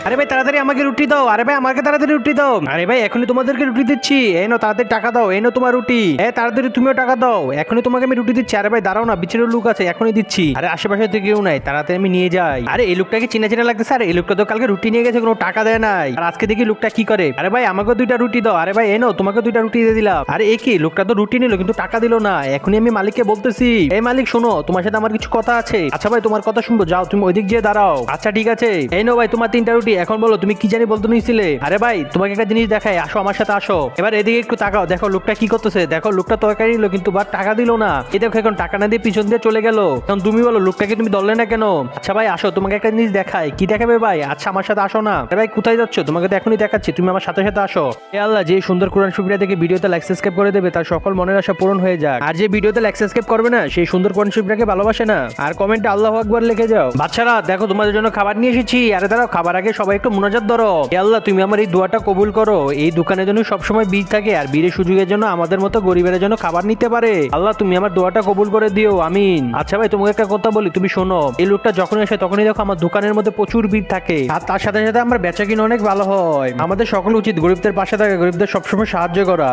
আরে ভাই তাড়াতাড়ি আমাকে রুটি দাও, আরে ভাই আমাকে তাড়াতাড়ি রুটি দাও, আরে ভাই এখনই তোমাদেরকে রুটি দিচ্ছি, এই নাও তাড়াতাড়ি টাকা দাও, এই নাও তোমার রুটি, তাড়াতাড়ি তুমিও টাকা দাও, এখনই তোমাকে আমি রুটি দিচ্ছি। আরে ভাই দাঁড়াও না, পিছনের লোক আছে, এখনই দিচ্ছি। আরে আশেপাশে তো কেউ নাই, তাড়াতাড়ি আমি নিয়ে যাই। আরে এই লোকটাকে চিনা চিনা লাগতেছে, আর এই লোকটা তো কালকে রুটি নিয়ে গেছে, কোনো টাকা দেয় নাই, আর আজকে দেখি লোকটা কি করে। আরে ভাই আমাকে দুইটা রুটি দাও, আরে ভাই এই নাও তোমাকে দুইটা রুটি দিয়ে দিলাম। আরে এ কি, লোকটা তো রুটি নিল কিন্তু টাকা দিল না। এখনই আমি মালিককে বলতেছি, এই মালিক শোনো, তোমার সাথে আমার কিছু কথা আছে। আচ্ছা ভাই তোমার কথা শুনবো, যাও তুমি ওইদিক যেয়ে দাঁড়াও। আচ্ছা ঠিক আছে, এই নাও ভাই তোমার 3টা রুটি। এখন বলো তুমি কি জানি বলতে নিয়েছিলে। আরে ভাই তোমাকে একটা জিনিস দেখাই, আসো আমার সাথে আসো। এবার এদিকে একটু তাকাও, দেখো লোকটা কি করতেছে। দেখো লোকটা তরকারি নিল কিন্তু বাট টাকা দিল না। এই দেখো এখন টাকা না দিয়ে পিছন দিয়ে চলে গেল। এখন তুমি বলো লোকটাকে তুমি ধরলে না কেন? আচ্ছা ভাই আসো, তোমাকে একটা জিনিস দেখাই। কি দেখাবে ভাই? আচ্ছা আমার সাথে আসো না। আরে ভাই কোথায় যাচ্ছ? তোমাকে তো এখনই দেখাচ্ছি, তুমি আমার সাথে সাথে আসো। এ আল্লাহ, যে সুন্দর কোরআন শরীফটা দেখে ভিডিওতে লাইক সাবস্ক্রাইব করে দেবে তার সকল মনের আশা পূরণ হয়ে যাক। আর যে ভিডিওতে লাইক সাবস্ক্রাইব করবে না সেই সুন্দর কোরআন শরীফটাকে ভালোবাসে না। আর কমেন্টে আল্লাহু আকবার লিখে যাও। বাচ্চারা দেখো তোমাদের জন্য খাবার নিয়ে এসেছি। আরে দাঁড়াও, খাবার আগে সবাই একটু মুনাজাত ধরো। হে আল্লাহ তুমি আমার এই দোয়াটা কবুল করো, এই দোকানের জন্য সবসময় ভিড় থাকে, আর ভিড়ের সুযোগের জন্য আমাদের মতো গরিবের জন্য খাবার নিতে পারে। আল্লাহ তুমি আমার দোয়াটা কবুল করে দিও, আমিন। আচ্ছা ভাই তোমাকে একটা কথা বলি, তুমি শোনো, এই লোকটা যখন আসে তখনই দেখো আমার দোকানের মধ্যে প্রচুর ভিড় থাকে, আর তার সাথে সাথে আমার বেচা কিনা অনেক ভালো হয়। আমাদের সকল উচিত গরিবদের পাশে থাকা, গরিবদের সবসময় সাহায্য করা।